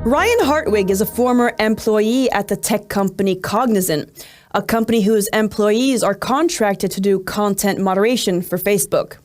Ryan Hartwig is a former employee at the tech company Cognizant, a company whose employees are contracted to do content moderation for Facebook.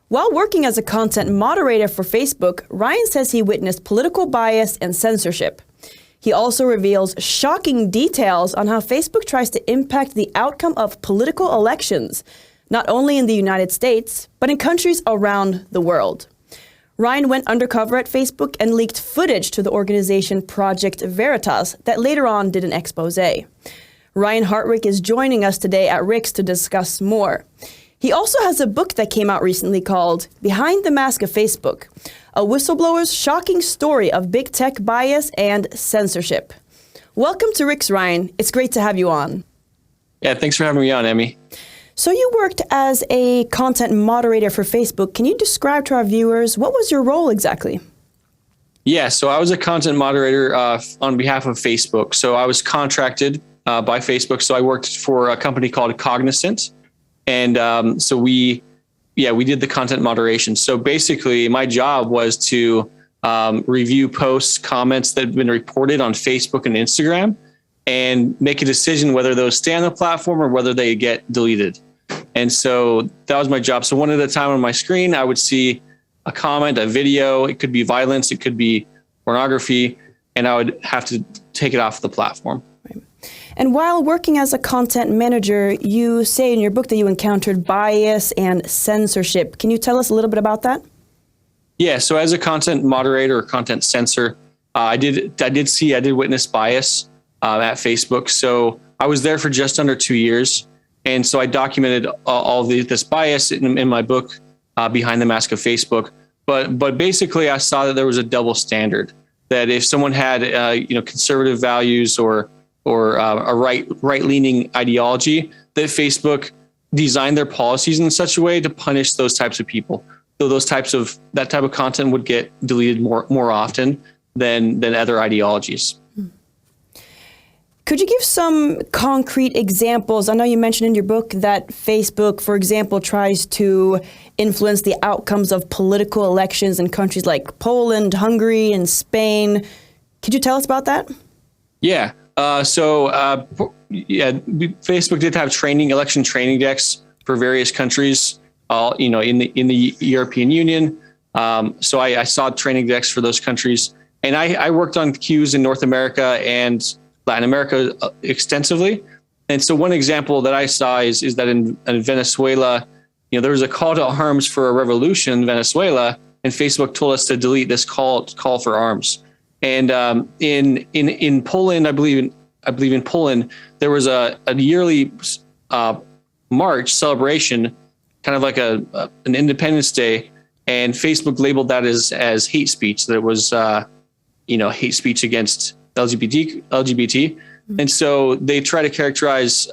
While working as a content moderator for Facebook, Ryan says he witnessed political bias and censorship. He also reveals shocking details on how Facebook tries to impact the outcome of political elections, not only in the United States, but in countries around the world. Ryan went undercover at Facebook and leaked footage to the organization Project Veritas that later on did an expose. Ryan Hartwig is joining us today at Rick's to discuss more. He also has a book that came out recently called Behind the Mask of Facebook, a whistleblower's shocking story of big tech bias and censorship. Welcome to Rick's, Ryan. It's great to have you on. Yeah, thanks for having me on, Emmy. So you worked as a content moderator for Facebook. Can you describe to our viewers, what was your role exactly? Yeah, so I was a content moderator on behalf of Facebook. So I was contracted by Facebook. So I worked for a company called Cognizant. And so we did the content moderation. So basically my job was to review posts, comments that have been reported on Facebook and Instagram and make a decision whether those stay on the platform or whether they get deleted. And so that was my job. So one at a time on my screen, I would see a comment, a video. It could be violence, it could be pornography, and I would have to take it off the platform. Right. And while working as a content manager, you say in your book that you encountered bias and censorship. Can you tell us a little bit about that? Yeah, so as a content moderator or content censor, I did witness bias at Facebook. So I was there for just under 2 years. And so I documented all this bias in my book, Behind the Mask of Facebook. But basically, I saw that there was a double standard. That if someone had conservative values or a right-leaning ideology, that Facebook designed their policies in such a way to punish those types of people. So that type of content would get deleted more often than other ideologies. Could you give some concrete examples? I know you mentioned in your book that Facebook, for example, tries to influence the outcomes of political elections in countries like Poland, Hungary, and Spain. Could you tell us about that? Yeah. Facebook did have election training decks for various countries, in the European Union. So I saw training decks for those countries, and I worked on queues in North America and Latin America extensively. And so one example that I saw is that in Venezuela, there was a call to arms for a revolution in Venezuela, and Facebook told us to delete this call for arms. And in Poland, I believe in Poland, there was a yearly march celebration, kind of like an Independence Day, and Facebook labeled that as hate speech. That it was hate speech against LGBT. Mm-hmm. And so they try to characterize,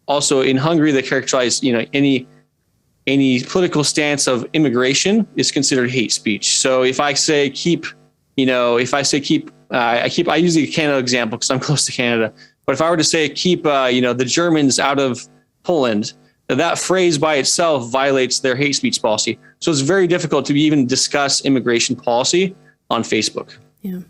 also in Hungary, they characterize, any political stance of immigration is considered hate speech. So if I say I use the Canada example because I'm close to Canada, but if I were to say keep, the Germans out of Poland, that phrase by itself violates their hate speech policy. So it's very difficult to even discuss immigration policy on Facebook. Yeah.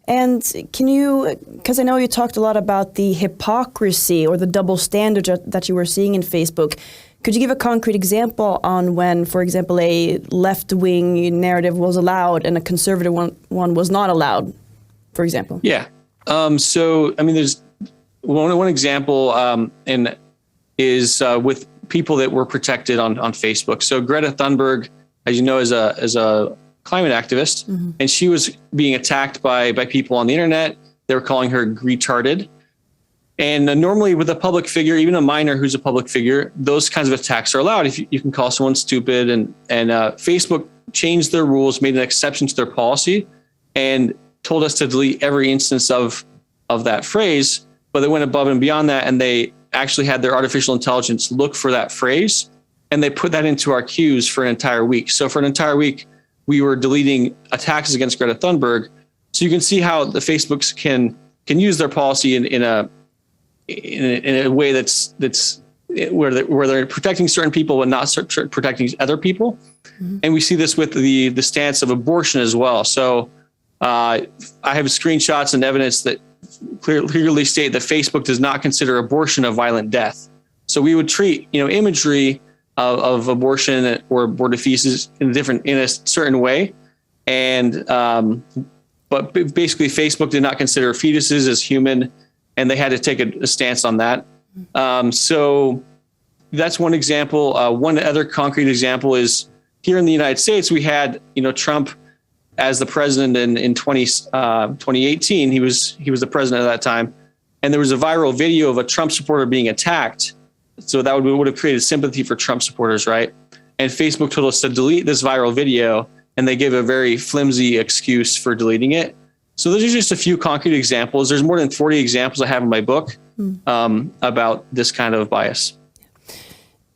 And can you, because I know you talked a lot about the hypocrisy or the double standard that you were seeing in Facebook, could you give a concrete example on when, for example, a left-wing narrative was allowed and a conservative one was not allowed, for example? Yeah. There's one example is with people that were protected on Facebook. So Greta Thunberg, as you know, is a climate activist, mm-hmm. and she was being attacked by people on the internet. They were calling her retarded. And normally with a public figure, even a minor who's a public figure, those kinds of attacks are allowed. If you can call someone stupid, and Facebook changed their rules, made an exception to their policy, and told us to delete every instance of that phrase. But they went above and beyond that, and they actually had their artificial intelligence look for that phrase, and they put that into our queues for an entire week. So for an entire week, we were deleting attacks against Greta Thunberg. So you can see how the Facebooks can use their policy in a way that's where they're protecting certain people but not protecting other people. Mm-hmm. And we see this with the stance of abortion as well. So I have screenshots and evidence that clearly state that Facebook does not consider abortion a violent death. So we would treat, imagery of abortion or aborted feces in a certain way. And, but basically Facebook did not consider fetuses as human, and they had to take a stance on that. So that's one example. One other concrete example is here in the United States, we had, Trump as the president in 2018. He was the president at that time. And there was a viral video of a Trump supporter being attacked. So that would have created sympathy for Trump supporters, right? And Facebook told us to delete this viral video, and they gave a very flimsy excuse for deleting it. So those are just a few concrete examples. There's more than 40 examples I have in my book about this kind of bias.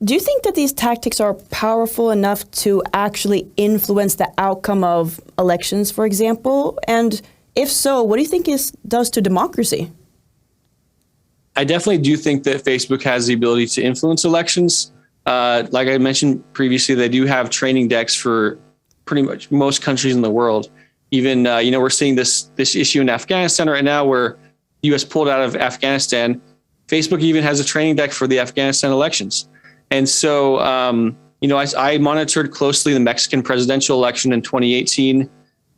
Do you think that these tactics are powerful enough to actually influence the outcome of elections, for example? And if so, what do you think it does to democracy? I definitely do think that Facebook has the ability to influence elections. Like I mentioned previously, they do have training decks for pretty much most countries in the world. Even, we're seeing this issue in Afghanistan right now where the U.S. pulled out of Afghanistan. Facebook even has a training deck for the Afghanistan elections. And so, I monitored closely the Mexican presidential election in 2018.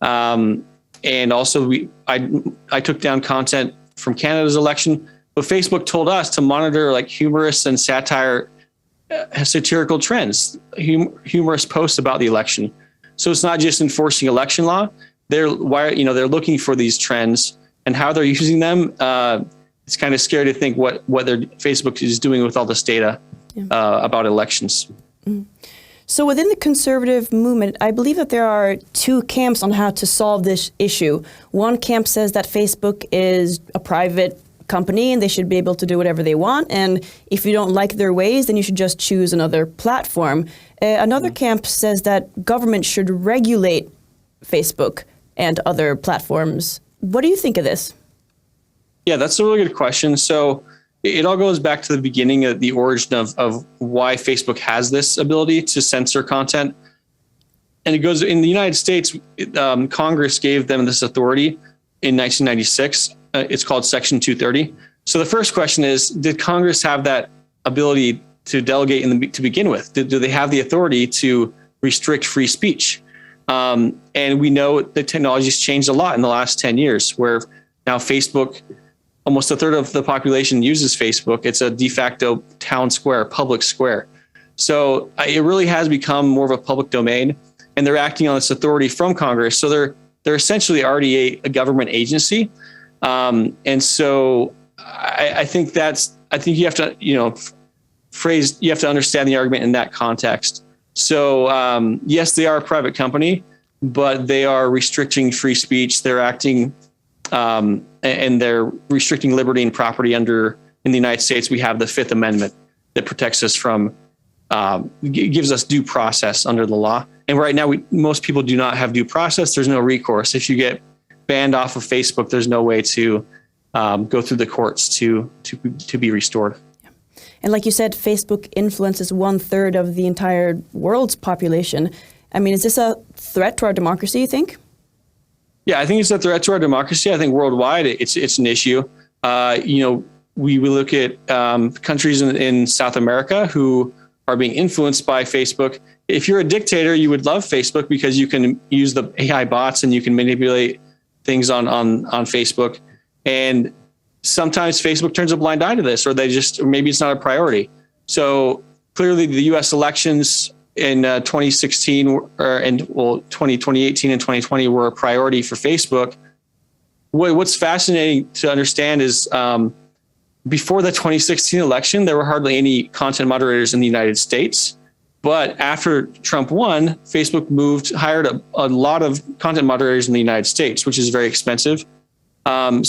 And also I took down content from Canada's election. But Facebook told us to monitor like humorous and satirical trends, humorous posts about the election. So it's not just enforcing election law. They're looking for these trends and how they're using them. It's kind of scary to think what Facebook is doing with all this data about elections. Mm. So within the conservative movement, I believe that there are two camps on how to solve this issue. One camp says that Facebook is a private company and they should be able to do whatever they want. And if you don't like their ways, then you should just choose another platform. Another camp says that government should regulate Facebook and other platforms. What do you think of this? Yeah, that's a really good question. So it all goes back to the beginning of the origin of why Facebook has this ability to censor content. And it goes in the United States, Congress gave them this authority in 1996. It's called Section 230. So the first question is, did Congress have that ability to delegate to begin with? Do they have the authority to restrict free speech? And we know that technology's changed a lot in the last 10 years, where now Facebook, almost a third of the population uses Facebook. It's a de facto town square, public square. So it really has become more of a public domain, and they're acting on this authority from Congress. So they're essentially already a government agency. And so I think you have to, you have to understand the argument in that context. So, yes, they are a private company, but they are restricting free speech. They're acting, and they're restricting liberty and property in the United States. We have the Fifth Amendment that protects us from, gives us due process under the law. And right now, most people do not have due process. There's no recourse. If you get banned off of Facebook, there's no way to go through the courts to be restored. And like you said, Facebook influences 1/3 of the entire world's population. I mean, is this a threat to our democracy, you think? Yeah, I think it's a threat to our democracy. I think worldwide it's an issue. We look at countries in South America who are being influenced by Facebook. If you're a dictator, you would love Facebook because you can use the AI bots and you can manipulate things on Facebook. And sometimes Facebook turns a blind eye to this, or maybe it's not a priority. So clearly the US elections in 2016 2018 and 2020 were a priority for Facebook. What's fascinating to understand is before the 2016 election, there were hardly any content moderators in the United States. But after Trump won, Facebook hired a lot of content moderators in the United States, which is very expensive. They're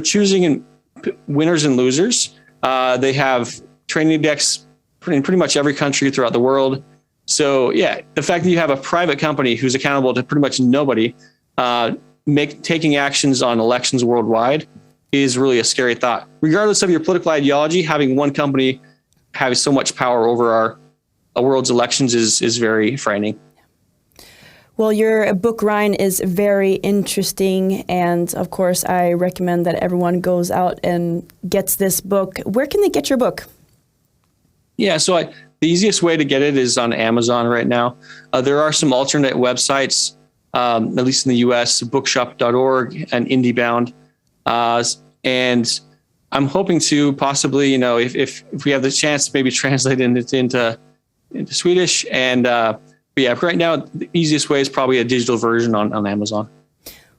choosing winners and losers. They have training decks in pretty much every country throughout the world. So yeah, the fact that you have a private company who's accountable to pretty much nobody, taking actions on elections worldwide, is really a scary thought. Regardless of your political ideology, having one company have so much power over our world's elections is very frightening. Well, your book, Ryan, is very interesting. And of course, I recommend that everyone goes out and gets this book. Where can they get your book? Yeah, so the easiest way to get it is on Amazon right now. There are some alternate websites, at least in the US, bookshop.org and IndieBound. And I'm hoping to possibly, if we have the chance, maybe translate it into Swedish. And but yeah, right now, the easiest way is probably a digital version on Amazon.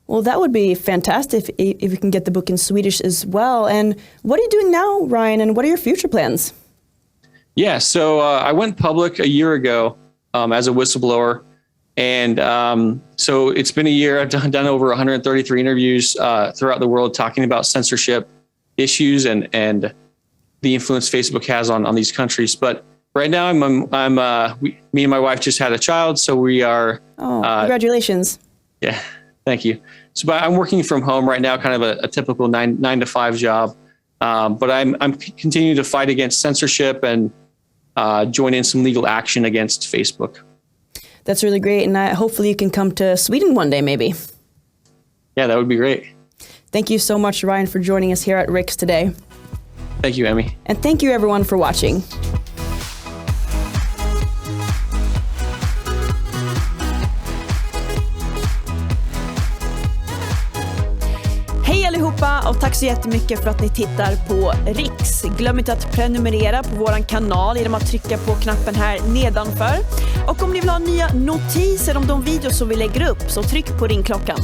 Well, that would be fantastic if you can get the book in Swedish as well. And what are you doing now, Ryan, and what are your future plans? Yeah, so I went public a year ago as a whistleblower. And so it's been a year. I've done over 133 interviews throughout the world talking about censorship issues and the influence Facebook has on these countries. But right now, me and my wife just had a child, so we are. Oh, congratulations! Yeah, thank you. So, but I'm working from home right now, kind of a typical 9 to 5 job. But I'm continuing to fight against censorship and join in some legal action against Facebook. That's really great, and hopefully you can come to Sweden one day, maybe. Yeah, that would be great. Thank you so much, Ryan, for joining us here at Riks today. Thank you, Emmy. And thank you, everyone, for watching. Hej allihopa och tack så jättemycket för att ni tittar på Riks. Glöm inte att prenumerera på våran kanal genom att trycka på knappen här nedanför. Och om ni vill ha nya notiser om de videos som vi lägger upp så tryck på ringklockan.